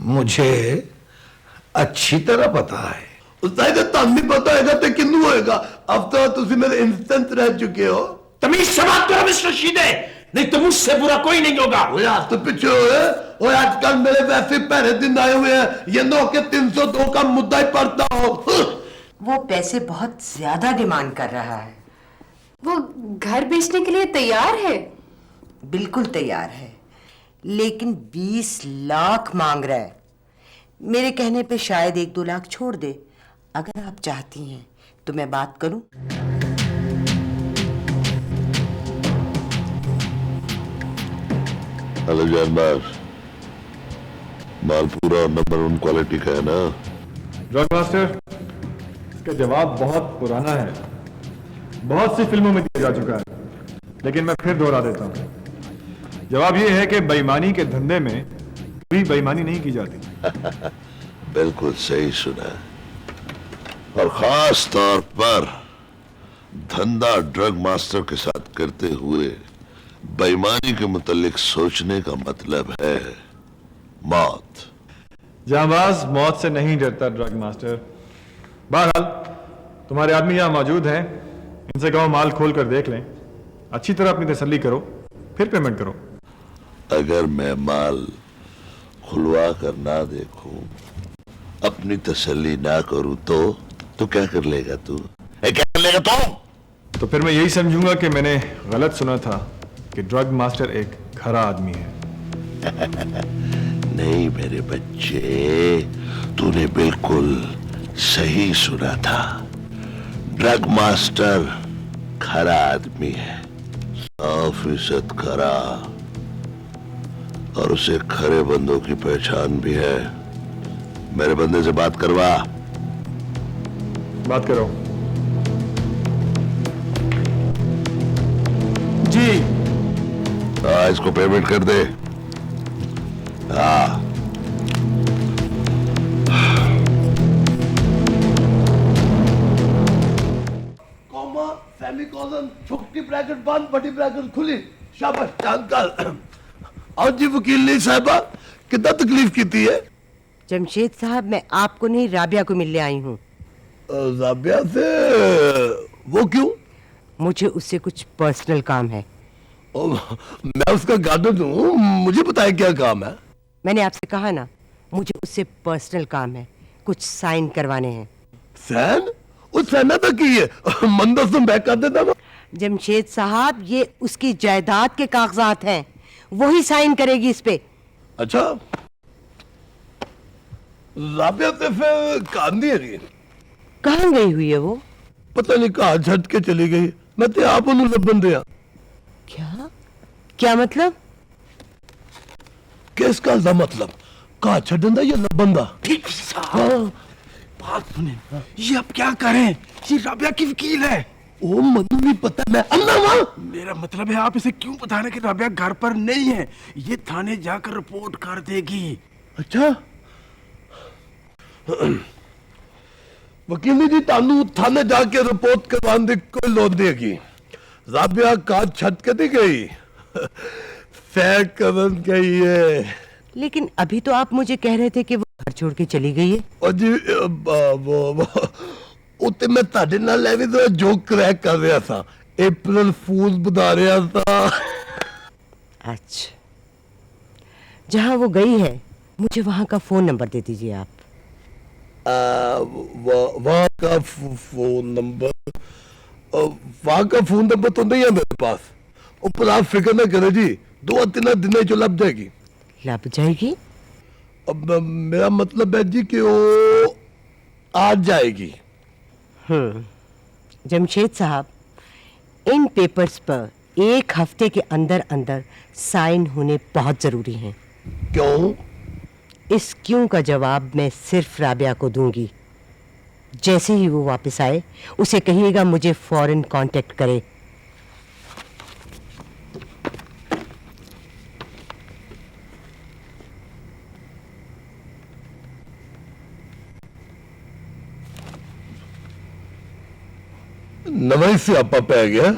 मुझे अच्छी तरह पता है। उसका तम भी पता है तो किन्नू होएगा। अब तो तुम मेरे इंस्टेंट रह चुके हो। तमीज से बात करो मिस्टर शीदे, नहीं तो मुझसे बुरा कोई नहीं होगा। वो यार तो पीछे है। और आजकल मेरे वैसे पहले दिन आए हुए हैं, ये नो के 302 का मुद्दा ही पड़ता हो। वो पैसे बहुत ज्यादा डिमांड कर रहा है। वो घर बेचने के लिए तैयार है? बिल्कुल तैयार है, लेकिन 20 लाख मांग रहा है। मेरे कहने पे शायद 1-2 लाख छोड़ दे। अगर आप चाहती हैं तो मैं बात करूं। हेलो जानबाज, माल पूरा और नंबर 1 क्वालिटी का है ना? ड्रग मास्टर, इसका जवाब बहुत पुराना है, बहुत सी फिल्मों में दिया जा चुका है, लेकिन मैं फिर दोहरा देता हूं। जवाब यह है कि बेईमानी के धंधे में कभी बेईमानी नहीं की जाती। बिल्कुल सही सुना, और खास तौर पर धंधा ड्रग मास्टर के साथ करते हुए बेईमानी के मुतालिक सोचने का मतलब है मौत। जांबाज मौत से नहीं डरता ड्रग मास्टर। बहरहाल तुम्हारे आदमी यहां मौजूद हैं, इनसे कहो माल खोल कर देख लें, अच्छी तरह अपनी तसल्ली करो, फिर पेमेंट करो। अगर मैं माल खुलवा कर ना देखूं, अपनी तसल्ली ना करूं तो क्या कर लेगा तू? क्या कर लेगा तो फिर मैं यही समझूंगा कि मैंने गलत सुना था कि ड्रग मास्टर एक खरा आदमी है। नहीं मेरे बच्चे, तूने बिल्कुल सही सुना था। ड्रग मास्टर खरा आदमी है, 100% खरा, और उसे खरे बंदों की पहचान भी है। मेरे बंदे से बात करवा। बात करो। जी। इसको पेमेंट कर दे। हाँ। कॉमा, सेमीकोलन, छोटी ब्रैकेट बंद, बड़ी ब्रैकेट खुली। शाबाश अंकल। और जी वकील साहबा, कितना तकलीफ की थी है? जमशेद साहब, मैं आपको नहीं राबिया को मिलने आई हूँ। राबिया से? वो क्यों? मुझे उससे कुछ पर्सनल काम है। मैं उसका गार्डन हूँ, मुझे बताए क्या काम है? मैंने आपसे कहा ना, मुझे उससे पर्सनल काम है, कुछ साइन करवाने हैं। सैन? उस सैना तक की है, मंदर से बैक कर देता ना। जमशेद साहब, ये उसकी जायदाद के कागजात हैं, वही साइन करेगी इस पे। अच्छा, राबिया से फिर कांदी है? कहाँ गई हुई है वो? पता नहीं कहाँ झट के चली गई। मैं तो आप उन्होंने बंदे। क्या क्या मतलब? किस गल का मतलब? कहा छड़ा या लबंदा? ठीक साहब, बात सुने, ये अब क्या करें? ये राबिया की वकील है। ओ मनु भी पता, मैं अंदर वहां। मेरा मतलब है आप इसे क्यों बता रहे कि राबिया घर पर नहीं है? ये थाने जाकर रिपोर्ट कर देगी। अच्छा वकील जी, तानू थाने जाके रिपोर्ट करवाने की कोई लोड नहीं है। राबिया का छत के दी गई, फैक करन गई है। लेकिन अभी तो आप मुझे कह रहे थे कि वो घर छोड़ के चली गई है। और जी वो उते मैं ताड़े नाल लेवी तो जोक क्रैक कर रहा था, अप्रैल फूल बता रहा था। अच्छा, जहां वो गई है मुझे वहां का फोन नंबर दे दीजिए आप। वहाँ का फोन नंबर, वहाँ का फोन नंबर तो नहीं है मेरे पास। ऊपर आप फिक्र ना करें जी, 2-3 दिन जो लग जाएगी। लग जाएगी? अब मेरा मतलब है जी कि वो आ जाएगी। जमशेद साहब, इन पेपर्स पर 1 हफ्ते के अंदर अंदर साइन होने बहुत जरूरी हैं। क्यों? इस क्यों का जवाब मैं सिर्फ राबिया को दूंगी। जैसे ही वो वापस आए उसे कहिएगा मुझे फौरन कांटेक्ट करे। नवाई से आपा पै गया।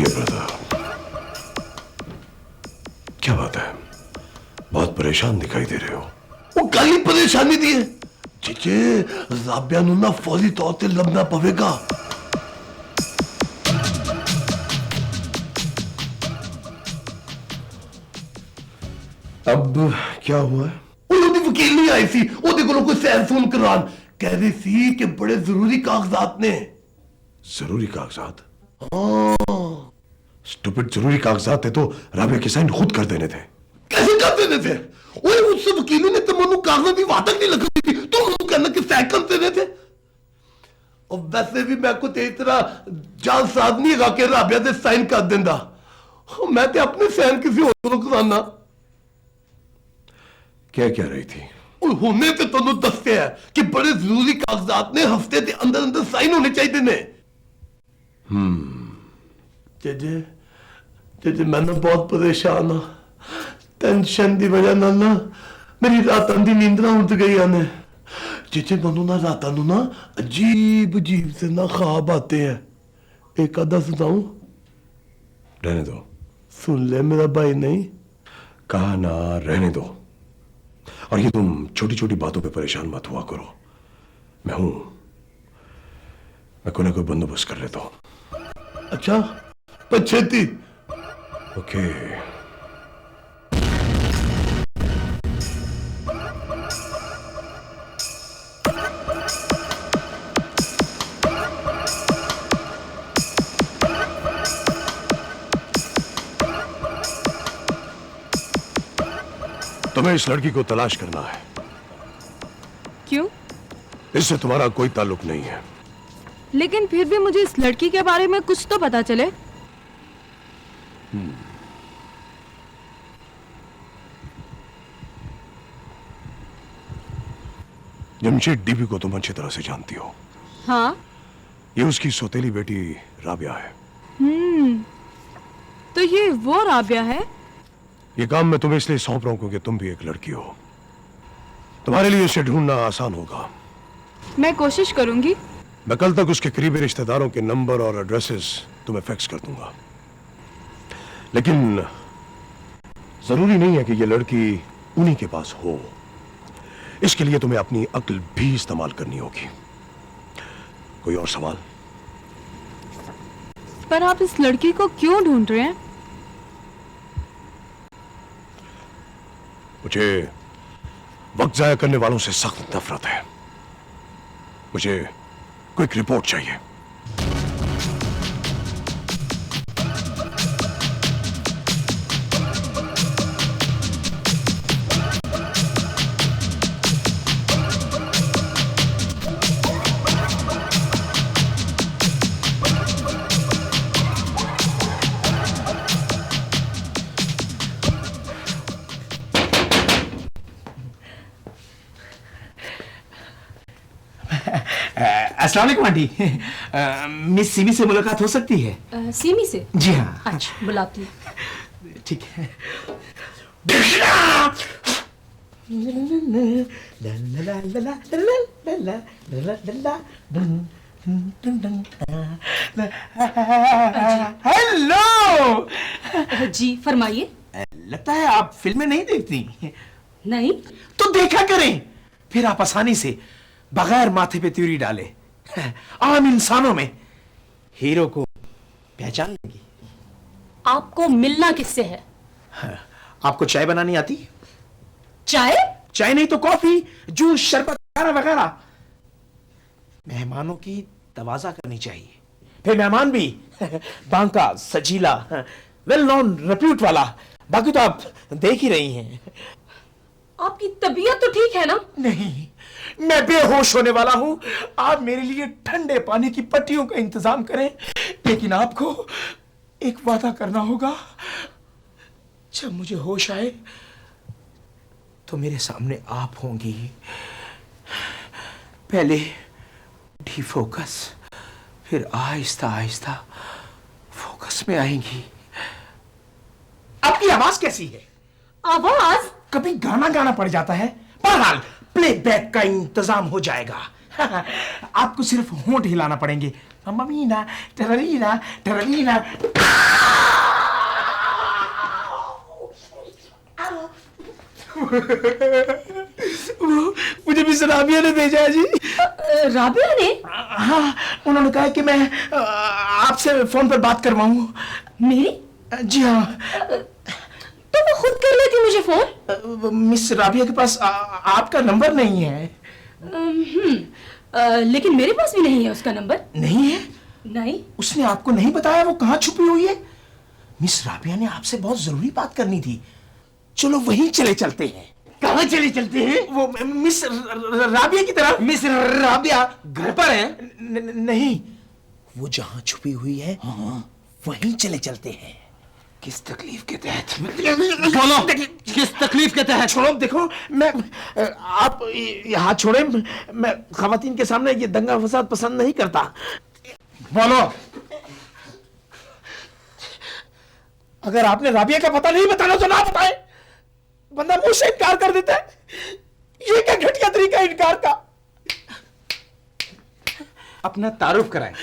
ब्रदर, क्या बात है? बहुत परेशान दिखाई दे रहे हो। वो काली परेशानी दी है चीचे, राबिया नु ना फौरी तौर से लबना पवेगा। अब क्या हुआ है? ਉਹਦੀ ਵਕੀਲ ਨਹੀਂ ਆਈ ਸੀ, ਉਹਦੇ ਕੋਲੋਂ ਕੋਈ ਸੈਰ ਫੋਨ ਕਰਵਾਉਣ, ਕਹਿ ਰਹੀ ਸੀ ਕਿ ਬੜੇ ਜ਼ਰੂਰੀ ਕਾਗਜ਼ਾਤ ਨੇ। जरूरी कागजात? स्टूपिड, जरूरी कागजात थे तो राबिया के साइन खुद कर देने थे। कैसे कर देने थे? ओए उस वकील ने तो मनु कागजात की वादक नहीं लगी थी, तुम उसको कहना कि साइन कर देने थे। और वैसे भी मैं को तेरी तरह जान साध नहीं है कि राबिया दे साइन कर देंदा। मैं ते अपने साइन किसी और को कराना। क्या कह रही थी? और होने ते तनु दसते है कि बड़े जरूरी कागजात ने हफ्ते के अंदर अंदर साइन होने चाहिए ने। जेजे जेजे मैं ना बहुत परेशान हाँ, टेंशन की वजह नाल ना मेरी रातां दी नींदरां उड़ गई ने। जेजे मनु ना रातां नू ना अजीब अजीब से ना ख्वाब आते हैं। एक आधा सुनाऊं? रहने दो। सुन ले मेरा भाई। नहीं कहा ना, रहने दो। और ये तुम छोटी छोटी बातों पे परेशान मत हुआ करो। मैं हूं, मैं कोई ना कोई बंदोबस्त कर लेता हूं। अच्छा पछेती। ओके। तुम्हें इस लड़की को तलाश करना है। क्यों? इससे तुम्हारा कोई ताल्लुक नहीं है। लेकिन फिर भी मुझे इस लड़की के बारे में कुछ तो पता चले। जमशेद डीबी को तुम अच्छी तरह से जानती हो। हाँ। ये उसकी सौतेली बेटी राबिया है। तो ये वो राबिया है? ये काम मैं तुम्हें इसलिए सौंप रहा हूं क्योंकि तुम भी एक लड़की हो। तुम्हारे लिए उसे ढूंढना आसान होगा। मैं कोशिश करूंगी। मैं कल तक उसके करीबी रिश्तेदारों के नंबर और एड्रेसेस तुम्हें फैक्स कर दूंगा। लेकिन जरूरी नहीं है कि ये लड़की उन्हीं के पास हो। इसके लिए तुम्हें अपनी अक्ल भी इस्तेमाल करनी होगी। कोई और सवाल? पर आप इस लड़की को क्यों ढूंढ रहे हैं? मुझे वक्त जाया करने वालों से सख्त नफरत है। मुझे क्विक रिपोर्ट चाहिए। अस्सलाम वालेकुम आंटी। मिस सिमी से मुलाकात हो सकती है? सीमी से? जी हाँ। अच्छा बुलाती हूँ। ठीक है। हेलो। जी फरमाइए। लगता है आप फिल्में नहीं देखती। नहीं। तो देखा करें, फिर आप आसानी से बगैर माथे पे त्योरी डाले आम इंसानों में हीरो को पहचान लेंगी। आपको मिलना किससे है? आपको चाय बनानी आती? चाय? चाय नहीं तो कॉफी, जूस, शरबत वगैरह वगैरह। मेहमानों की तवाजा करनी चाहिए, फिर मेहमान भी बांका, सजीला, वेल नोन, रेप्यूट वाला। बाकी तो आप देख ही रही हैं। आपकी तबीयत तो ठीक है ना? नहीं, मैं बेहोश होने वाला हूं। आप मेरे लिए ठंडे पानी की पट्टियों का इंतजाम करें, लेकिन आपको एक वादा करना होगा। जब मुझे होश आए तो मेरे सामने आप होंगी। पहले डी फोकस, फिर आहिस्ता आहिस्ता फोकस में आएंगी। आपकी आवाज कैसी है? आवाज? कभी गाना गाना पड़ जाता है। बहरहाल प्लेबैक का इंतजाम हो जाएगा। आपको सिर्फ होंठ हिलाना पड़ेंगे। मम्मीना टररीना टररीना। मुझे भी राबिया ने भेजा है जी। राबिया ने? हाँ, उन्होंने कहा कि मैं आपसे फोन पर बात करवाऊं। मेरी? जी हाँ। तो वो खुद कर लेती मुझे फोन। मिस राबिया के पास आपका नंबर नहीं है। लेकिन मेरे पास भी नहीं है उसका नंबर। नहीं है? नहीं। उसने आपको नहीं बताया वो कहाँ छुपी हुई है? मिस राबिया ने आपसे बहुत जरूरी बात करनी थी। चलो वहीं चले चलते हैं। कहाँ चले चलते हैं? वो मिस राबिया की तरफ। मिस राबिया घर पर है? नहीं, वो जहां छुपी हुई है वहीं चले चलते हैं। किस तकलीफ के तहत? बोलो, किस तकलीफ के तहत? छोड़ो, देखो मैं आप ये हाथ छोड़े। मैं खवातीन के सामने ये दंगा फसाद पसंद नहीं करता। बोलो। अगर आपने राबिया का पता नहीं बताना तो ना बताए। बंदा मुंह से इनकार कर देता है। ये क्या घटिया तरीका है इनकार का। अपना तारुफ कराएं।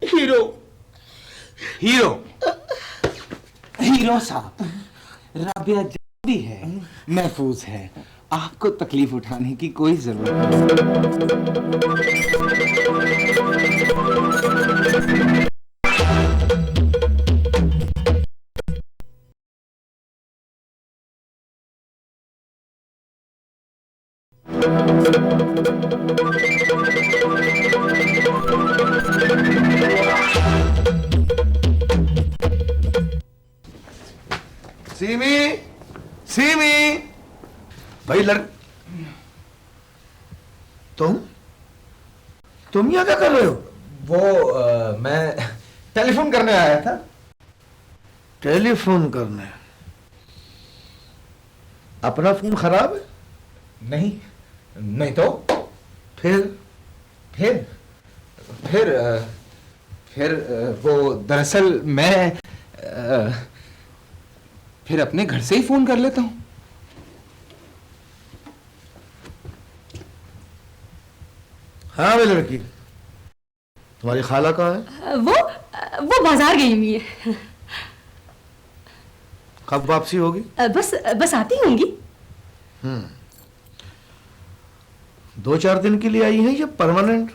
हीरो। हीरो? हीरो साहब, राबिया जल्दी है, महफूज है, आपको तकलीफ उठाने की कोई जरूरत नहीं। सीमी, सीमी, भाई तुम यहाँ क्या कर रहे हो? वो मैं टेलीफोन करने आया था। टेलीफोन करने? अपना फोन खराब है? नहीं, नहीं तो फिर फिर फिर फिर वो दरअसल मैं फिर अपने घर से ही फोन कर लेता हूं। हाँ वे लड़की, तुम्हारी खाला कहाँ है? वो बाजार गई हुई है। कब वापसी होगी? बस आती होंगी। 2-4 दिन के लिए आई है या परमानेंट?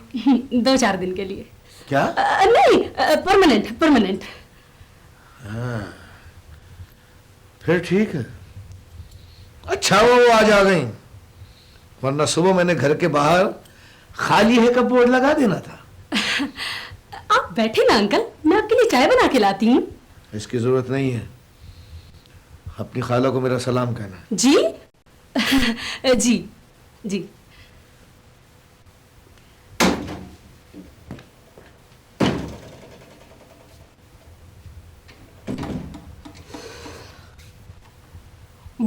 2-4 दिन के लिए। क्या? नहीं, परमानेंट। हाँ, फिर ठीक है। अच्छा वो आज आ गई, वरना सुबह मैंने घर के बाहर खाली है का बोर्ड लगा देना था। आप बैठे ना अंकल, मैं आपके लिए चाय बना के लाती हूँ। इसकी जरूरत नहीं है। अपनी खाला को मेरा सलाम कहना। जी? जी जी।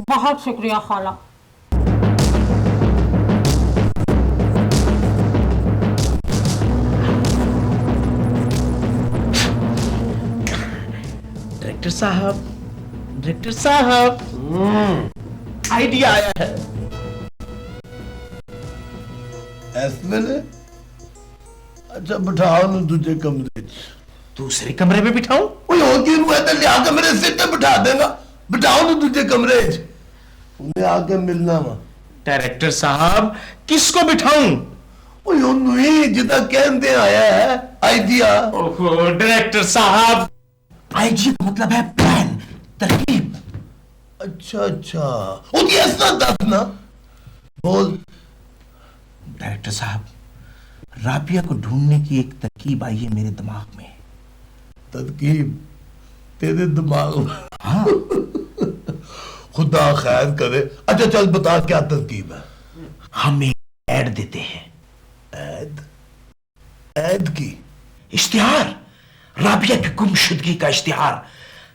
बहुत शुक्रिया खाला। डायरेक्टर साहब, आइडिया आया है। इस वेले अच्छा बिठाओ ना दूजे कमरे च दूसरे कमरे में बिठाऊं? कोई और की इधर लिया के मेरे सिर पे बिठा देगा। बिठाओ ना दूजे कमरे च उन्हें आके मिलना वा। डायरेक्टर साहब किसको बिठाऊं? ओए ओनुई जिदा कहते आया है आइडिया। ओहो डायरेक्टर साहब, आईजी का मतलब है प्लान, तरकीब। अच्छा अच्छा वो ऐसा दस ना बोल। डायरेक्टर साहब, राबिया को ढूंढने की एक तरकीब आई है मेरे दिमाग में। तरकीब तेरे दिमाग में? हाँ। खुदा खैर करे। अच्छा चल बता क्या तरकीब है। हम एक ऐड देते हैं। ऐड? ऐड की? इश्तिहार, राबिया की गुमशुदगी का इश्तिहार।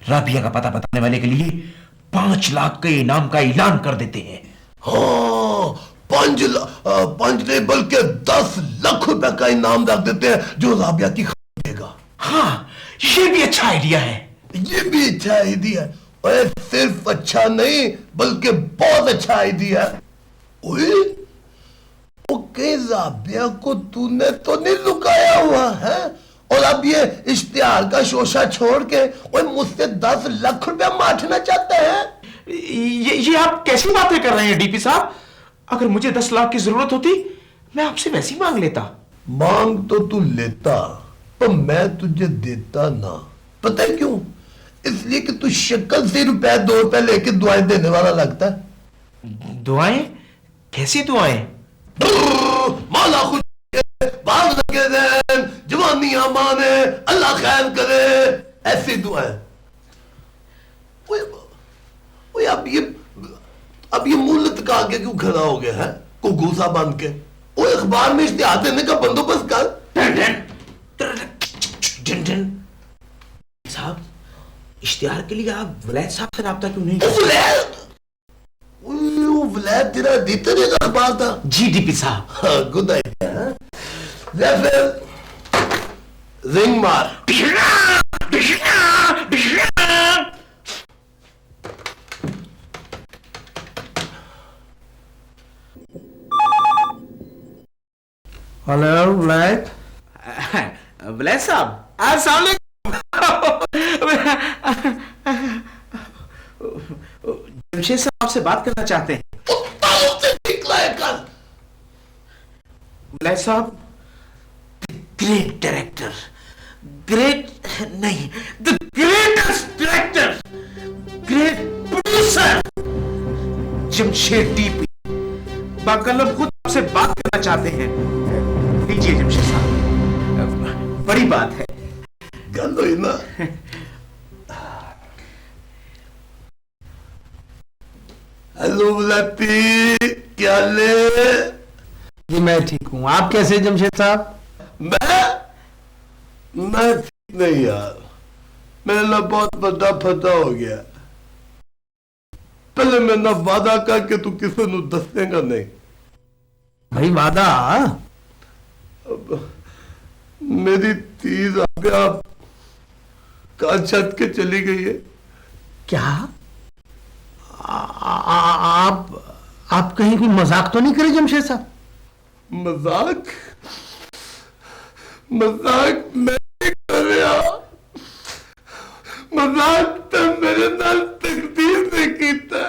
राबिया का पता बताने वाले के लिए 5 लाख के इनाम का ऐलान कर देते हैं। हाँ 5 नहीं बल्कि 10 लाख रुपए का इनाम रख देते हैं जो राबिया की खबर देगा। हाँ ये भी अच्छा आइडिया है। ये भी अच्छा आइडिया है। और सिर्फ अच्छा नहीं बल्कि बहुत अच्छा आइडिया है। ओए ओके राबिया को तूने तो नहीं लुकाया हुआ है और अब ये इश्तिहार का शोशा छोड़ के और मुझसे 10 लाख रुपया मांगना चाहते हैं। ये आप कैसी बातें कर रहे हैं डीपी साहब? अगर मुझे 10 लाख की जरूरत होती मैं आपसे वैसी मांग लेता। मांग तो तू लेता पर मैं तुझे देता ना। पता है क्यों? इसलिए कि तू शक्ल से रुपए 2 रुपए लेके दुआएं देने वाला लगता है। दुआएं? कैसी दुआएं? माला खुश बाल लगे रहन, जवानियां माने, अल्लाह खैर करे, ऐसी दुआएं। ओए अब ये मुंह लटका के क्यों खड़ा हो गया है? को घूसा बांध के। ओ अखबार में इश्तिहार देने का बंदोबस्त कर। साहब, इश्तिहार के लिए आप वलैद साहब से राब्ता क्यों नहीं? वलैद तेरा दीतर एक अखबार था। जी डीपी साहब। Good idea. रिंग मार। हेलो वलैद। वलैद साहब, अस्सलाम जमशेद साहब आपसे बात करना चाहते हैं। वलैद साहब, ग्रेट डायरेक्टर, ग्रेट नहीं, the greatest director, great producer Jamshed DP बाकलब खुद आपसे बात करना चाहते हैं। लीजिए जमशेद साहब, बड़ी बात है। गल हुई ना। हेलो बुलाती, क्या ले? जी मैं ठीक हूँ, आप कैसे जमशेद साहब? मैं ठीक नहीं यार, मेरे लिए बहुत बड़ा फटा हो गया। पहले मैं ना वादा कर कि तू किसी को दसेगा नहीं। भाई वादा? अब मेरी तीज राबिया का छत के चली गई है। क्या? आप कहीं कोई मजाक तो नहीं करे जमशेद साहब? मजाक? मजाक मैं नहीं कर रहा। मजाक तो मेरे नाल तकदीर ने कीता।